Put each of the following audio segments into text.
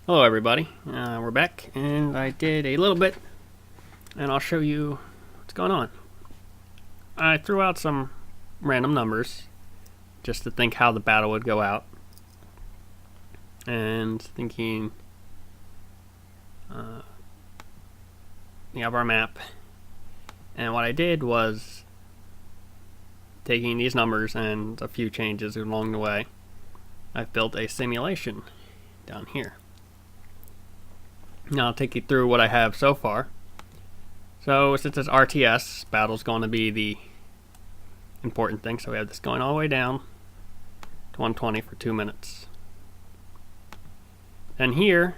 Hello everybody, we're back, and I did a little bit, and I'll show you what's going on. I threw out some random numbers, just to think how the battle would go out, and thinking, we have our map, and what I did was, taking these numbers and a few changes along the way, I've built a simulation down here. Now I'll take you through what I have so far. So since it's RTS, battle's going to be the important thing. So we have this going all the way down to 120 for 2 minutes. And here,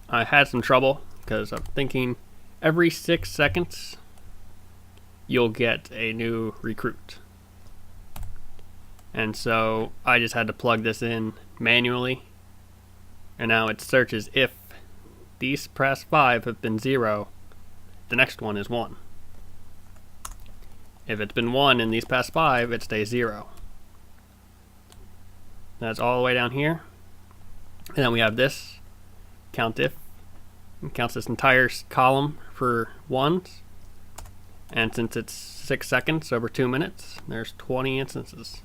I had some trouble because I'm thinking every 6 seconds you'll get a new recruit. And so I just had to plug this in manually. And now it searches if these past 5 have been 0, the next one is 1. If it's been 1 in these past 5, it stays 0. That's all the way down here. And then we have this, count if. It counts this entire column for 1s. And since it's 6 seconds over 2 minutes, there's 20 instances.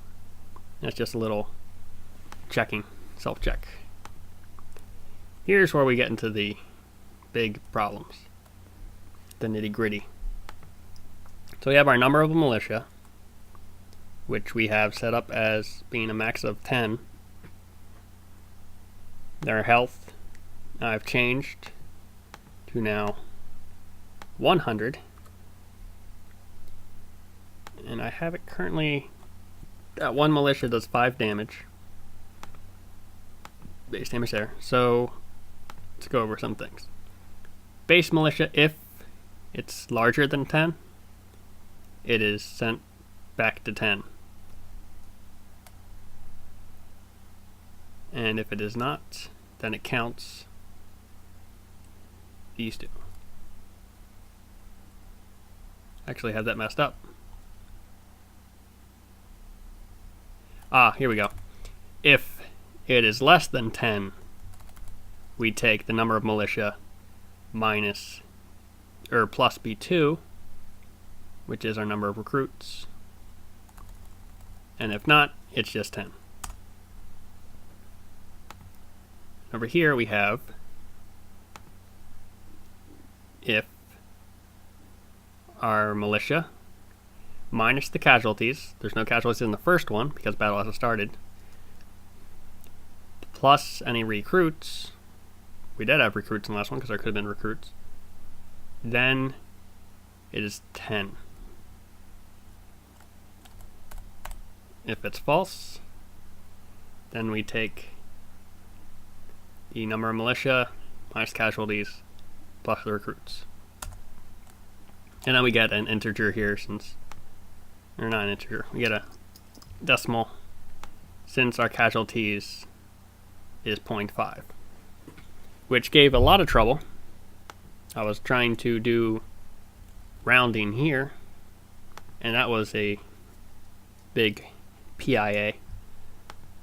That's just a little checking, self-check. Here's where we get into the big problems, the nitty-gritty. So we have our number of a militia, which we have set up as being a max of 10. Their health, I've changed to now 100. And I have it currently, that one militia does 5 damage. Base damage there. So let's go over some things. Base militia, if it's larger than 10, it is sent back to 10. And if it is not, then it counts these two. Actually, I have that messed up. Here we go. If it is less than 10, we take the number of militia minus or plus B2, which is our number of recruits. And if not, it's just 10. Over here we have if our militia minus the casualties, there's no casualties in the first one because battle hasn't started, plus any recruits. We did have recruits in the last one because there could have been recruits. Then it is 10. If it's false, then we take the number of militia minus casualties plus the recruits. And then we get an integer here since, or not an integer, we get a decimal since our casualties is 0.5. Which gave a lot of trouble. I was trying to do rounding here, and that was a big PIA.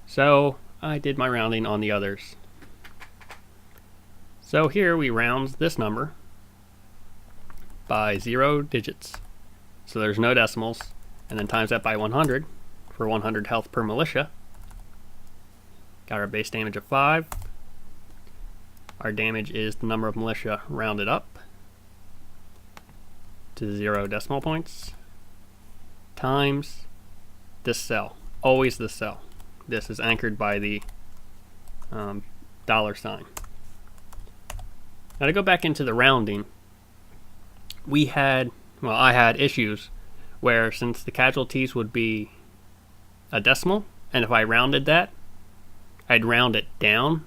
So I did my rounding on the others. So here we round this number by 0 digits. So there's no decimals, and then times that by 100 for 100 health per militia. Got our base damage of 5. Our damage is the number of militia rounded up to 0 decimal points times this cell. Always this cell. This is anchored by the $sign. Now to go back into the rounding, I had issues where since the casualties would be a decimal, and if I rounded that, I'd round it down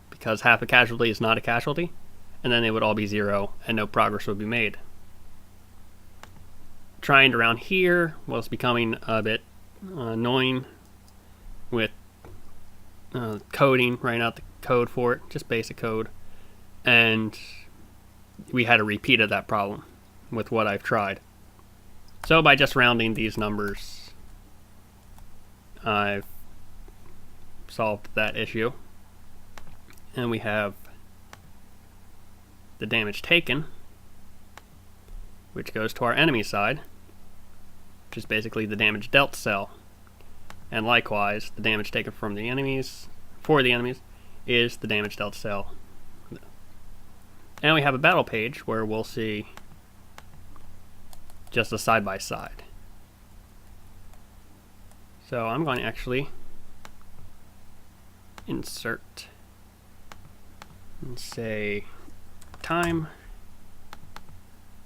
because half a casualty is not a casualty, and then they would all be 0 and no progress would be made. Trying to round here was becoming a bit annoying with coding, writing out the code for it, just basic code, and we had a repeat of that problem with what I've tried. So by just rounding these numbers, I've solved that issue. And we have the damage taken, which goes to our enemy side, which is basically the damage dealt cell. And likewise, the damage taken from the enemies, is the damage dealt cell. And we have a battle page where we'll see just a side-by-side. So I'm going to actually insert and say time.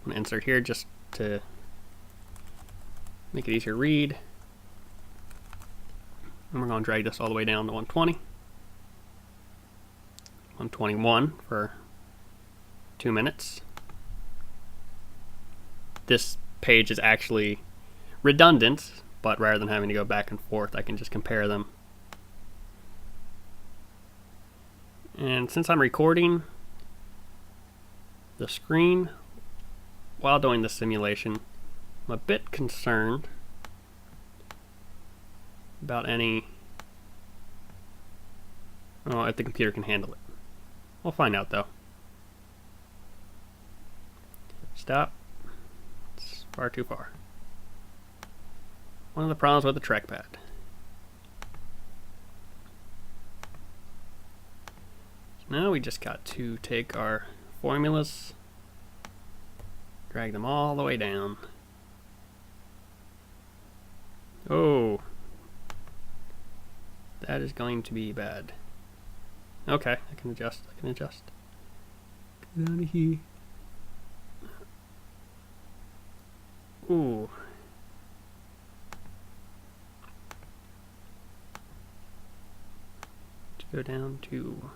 I'm going to insert here just to make it easier to read. And we're going to drag this all the way down to 120. 121 for 2 minutes. This page is actually redundant, but rather than having to go back and forth, I can just compare them. And since I'm recording the screen while doing the simulation, I'm a bit concerned about if the computer can handle it. We'll find out though. Stop. It's far too far. One of the problems with the trackpad. So now we just got to take our formulas, drag them all the way down. Oh, that is going to be bad. Okay, I can adjust. Get out of here. Ooh. To go down to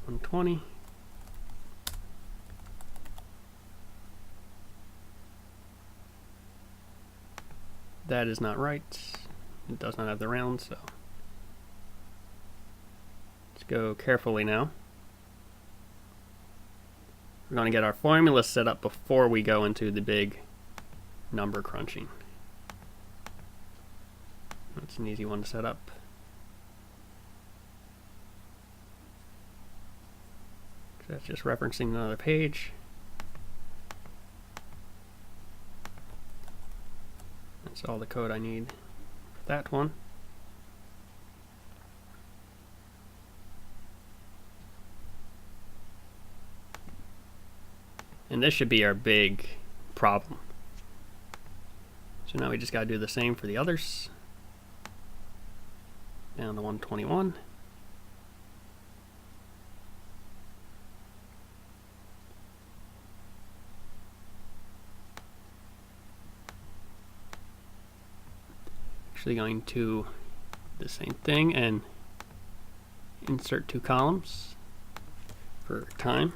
120. That is not right. It does not have the round, so let's go carefully now. We're going to get our formula set up before we go into the big number crunching. That's an easy one to set up. That's just referencing another page. That's all the code I need for that one. And this should be our big problem. So now we just got to do the same for the others. Down to 121. Actually going to do the same thing and insert 2 columns for time.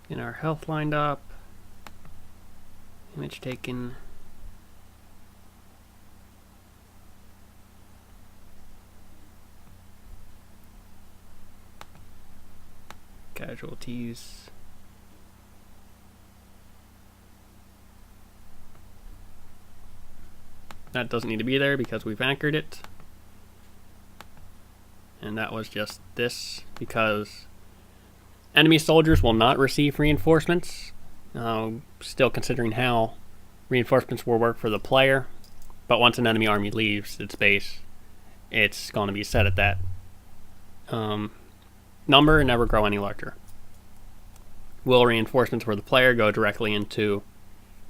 Get our health lined up, image taken, casualties, that doesn't need to be there because we've anchored it, and that was just this because enemy soldiers will not receive reinforcements, still considering how reinforcements will work for the player, but once an enemy army leaves its base, it's going to be set at that number and never grow any larger. Will reinforcements for the player go directly into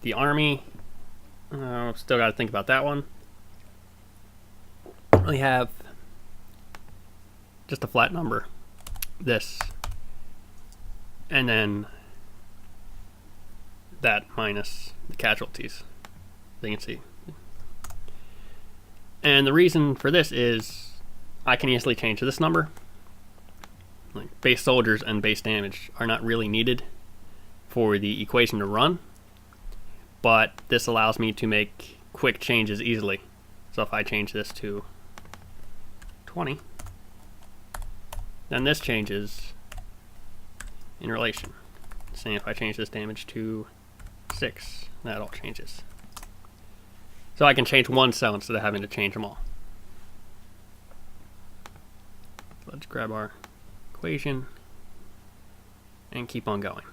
the army? Still got to think about that one. We have just a flat number, this, and then that minus the casualties, you can see. And the reason for this is I can easily change this number. Like base soldiers and base damage are not really needed for the equation to run. but this allows me to make quick changes easily. So if I change this to 20, then this changes in relation. Same if I change this damage to 6, that all changes. So I can change one cell instead of having to change them all. Let's grab our equation and keep on going.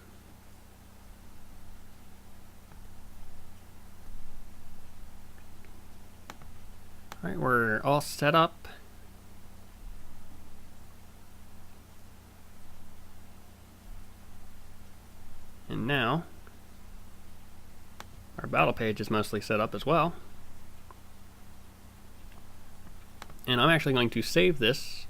Alright, we're all set up. And now, our battle page is mostly set up as well. And I'm actually going to save this.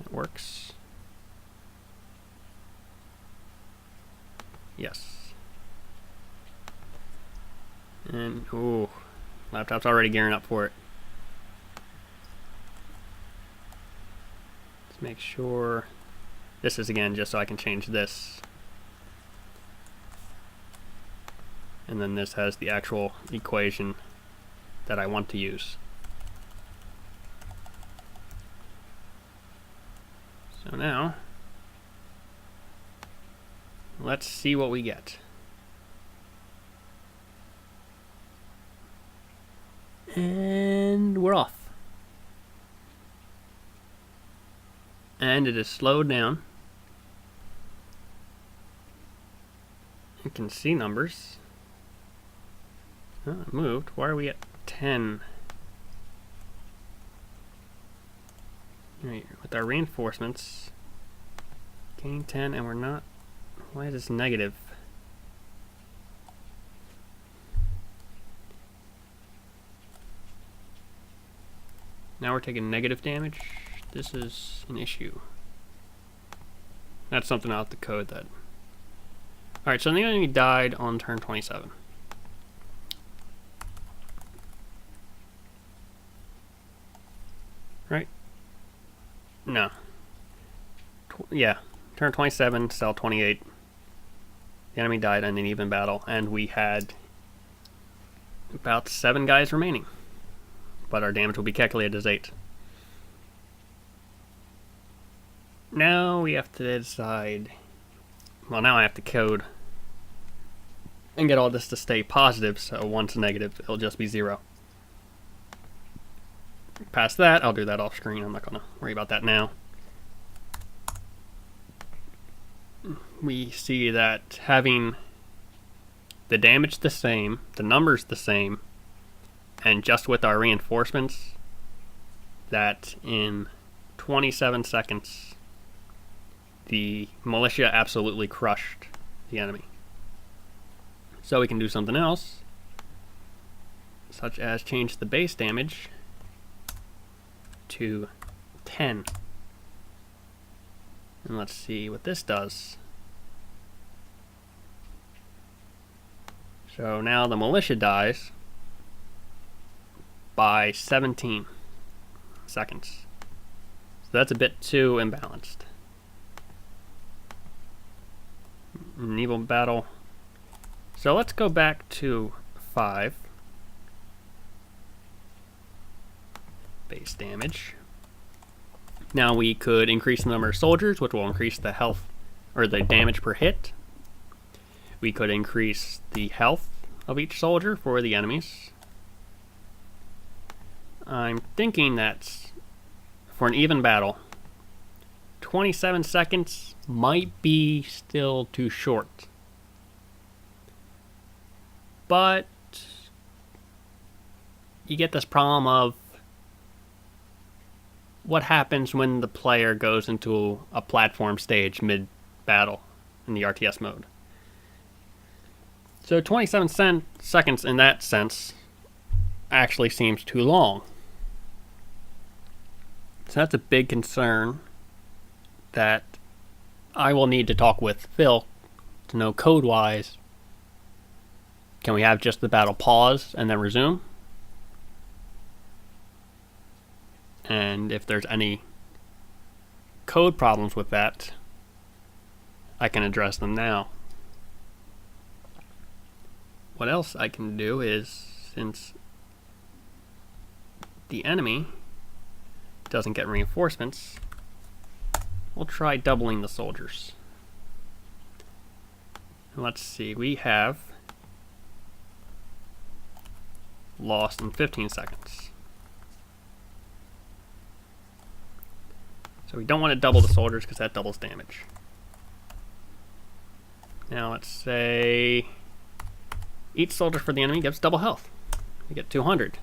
It works. Yes. And, ooh, laptop's already gearing up for it. Let's make sure this is again just so I can change this. And then this has the actual equation that I want to use. So now, let's see what we get. And we're off. And it is slowed down. You can see numbers. Oh, it moved. Why are we at 10? Right, with our reinforcements, gain 10, and we're not. Why is this negative? Now we're taking negative damage. This is an issue. That's something I'll have to code that. Alright, so the enemy died on turn 27. Right? No. Yeah. Turn 27, cell 28. The enemy died in an even battle, and we had about 7 guys remaining. But our damage will be calculated as 8. Now we have to decide. Well, now I have to code and get all this to stay positive, so once negative, it'll just be 0. Past that, I'll do that off screen. I'm not going to worry about that now. We see that having the damage the same, the numbers the same, and just with our reinforcements, that in 27 seconds, the militia absolutely crushed the enemy. So we can do something else, such as change the base damage to 10. And let's see what this does. So now the militia dies by 17 seconds. So that's a bit too imbalanced. An evil battle. So let's go back to 5. Base damage. Now we could increase the number of soldiers, which will increase the health or the damage per hit. We could increase the health of each soldier for the enemies. I'm thinking that for an even battle, 27 seconds might be still too short. But you get this problem of what happens when the player goes into a platform stage mid-battle in the RTS mode. So 27 seconds in that sense actually seems too long. So that's a big concern that I will need to talk with Phil to know code-wise. Can we have just the battle pause and then resume? And if there's any code problems with that, I can address them now. What else I can do is, since the enemy doesn't get reinforcements, we'll try doubling the soldiers. Let's see, we have lost in 15 seconds. So we don't want to double the soldiers because that doubles damage. Now let's say each soldier for the enemy gives double health. We get 200.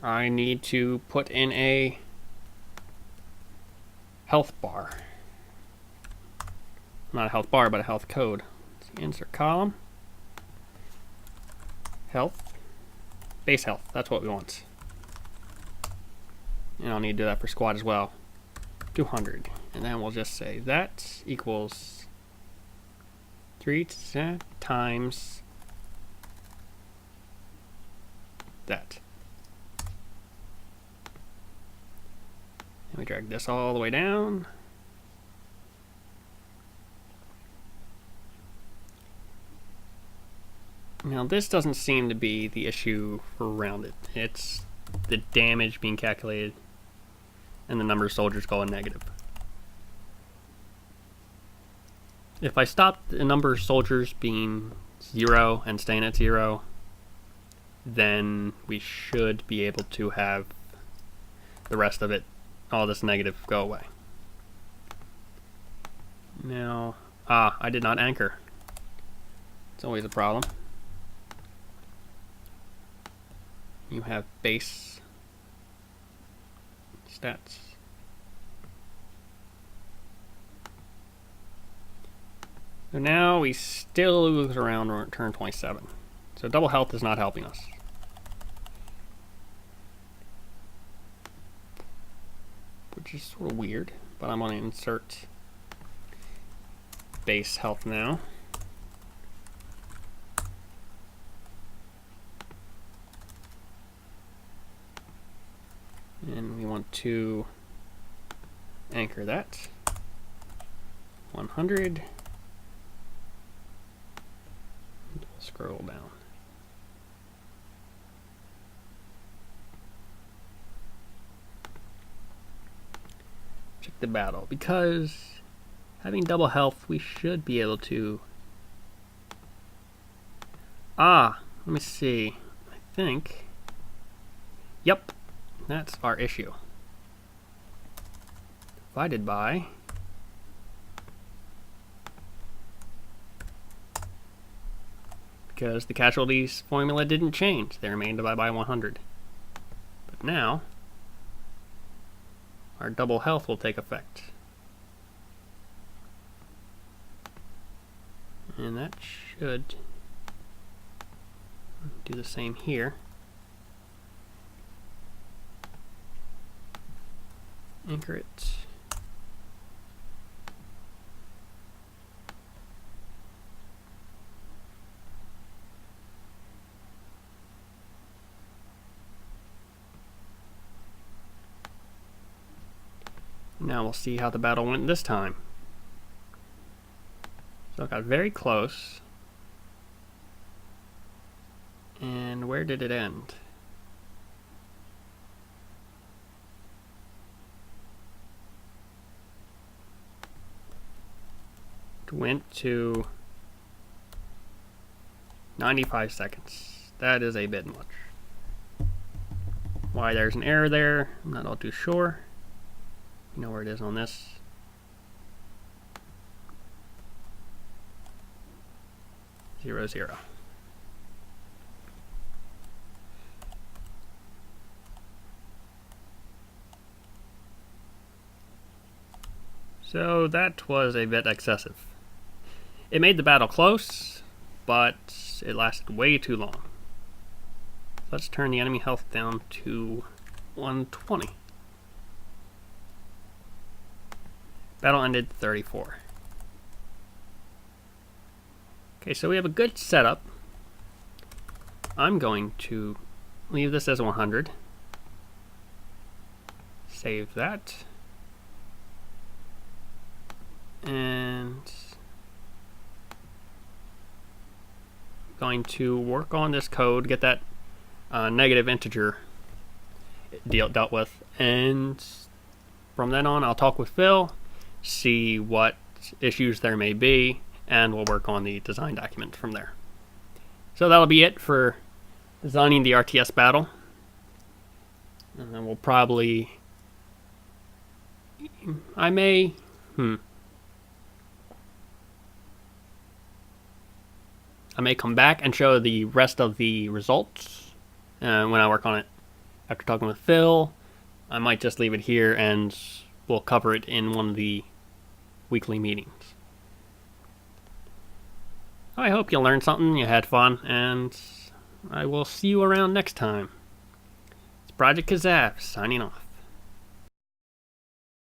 I need to put in a health bar. Not a health bar, but a health code. Let's see, insert column. Health. Base health. That's what we want. And I'll need to do that for squad as well. 200. And then we'll just say that equals 3 times that. And we drag this all the way down. Now this doesn't seem to be the issue around it. It's the damage being calculated and the number of soldiers going negative. If I stop the number of soldiers being 0 and staying at 0, then we should be able to have the rest of it, all this negative, go away. Now, I did not anchor. It's always a problem. You have base stats. So now we still lose around turn 27. So double health is not helping us. Which is sort of weird, but I'm going to insert base health now. And we want to anchor that. 100. We'll scroll down. Check the battle. Because having double health, we should be able to... let me see. I think... Yep. That's our issue. Divided by... Because the casualties formula didn't change. They remained divided by 100. But now, our double health will take effect. And that should do the same here. Anchor it. Now we'll see how the battle went this time. So it got very close. And where did it end? It went to 95 seconds. That is a bit much. Why there's an error there, I'm not all too sure. You know where it is on this. Zero, zero. So that was a bit excessive. It made the battle close, but it lasted way too long. Let's turn the enemy health down to 120. Battle ended 34. Okay, so we have a good setup. I'm going to leave this as 100. Save that. And going to work on this code, get that negative integer dealt with, and from then on I'll talk with Phil, see what issues there may be, and we'll work on the design document from there. So that'll be it for designing the RTS battle. And then we'll probably, I may come back and show the rest of the results when I work on it. After talking with Phil, I might just leave it here and we'll cover it in one of the weekly meetings. I hope you learned something, you had fun, and I will see you around next time. It's Project KZAV signing off.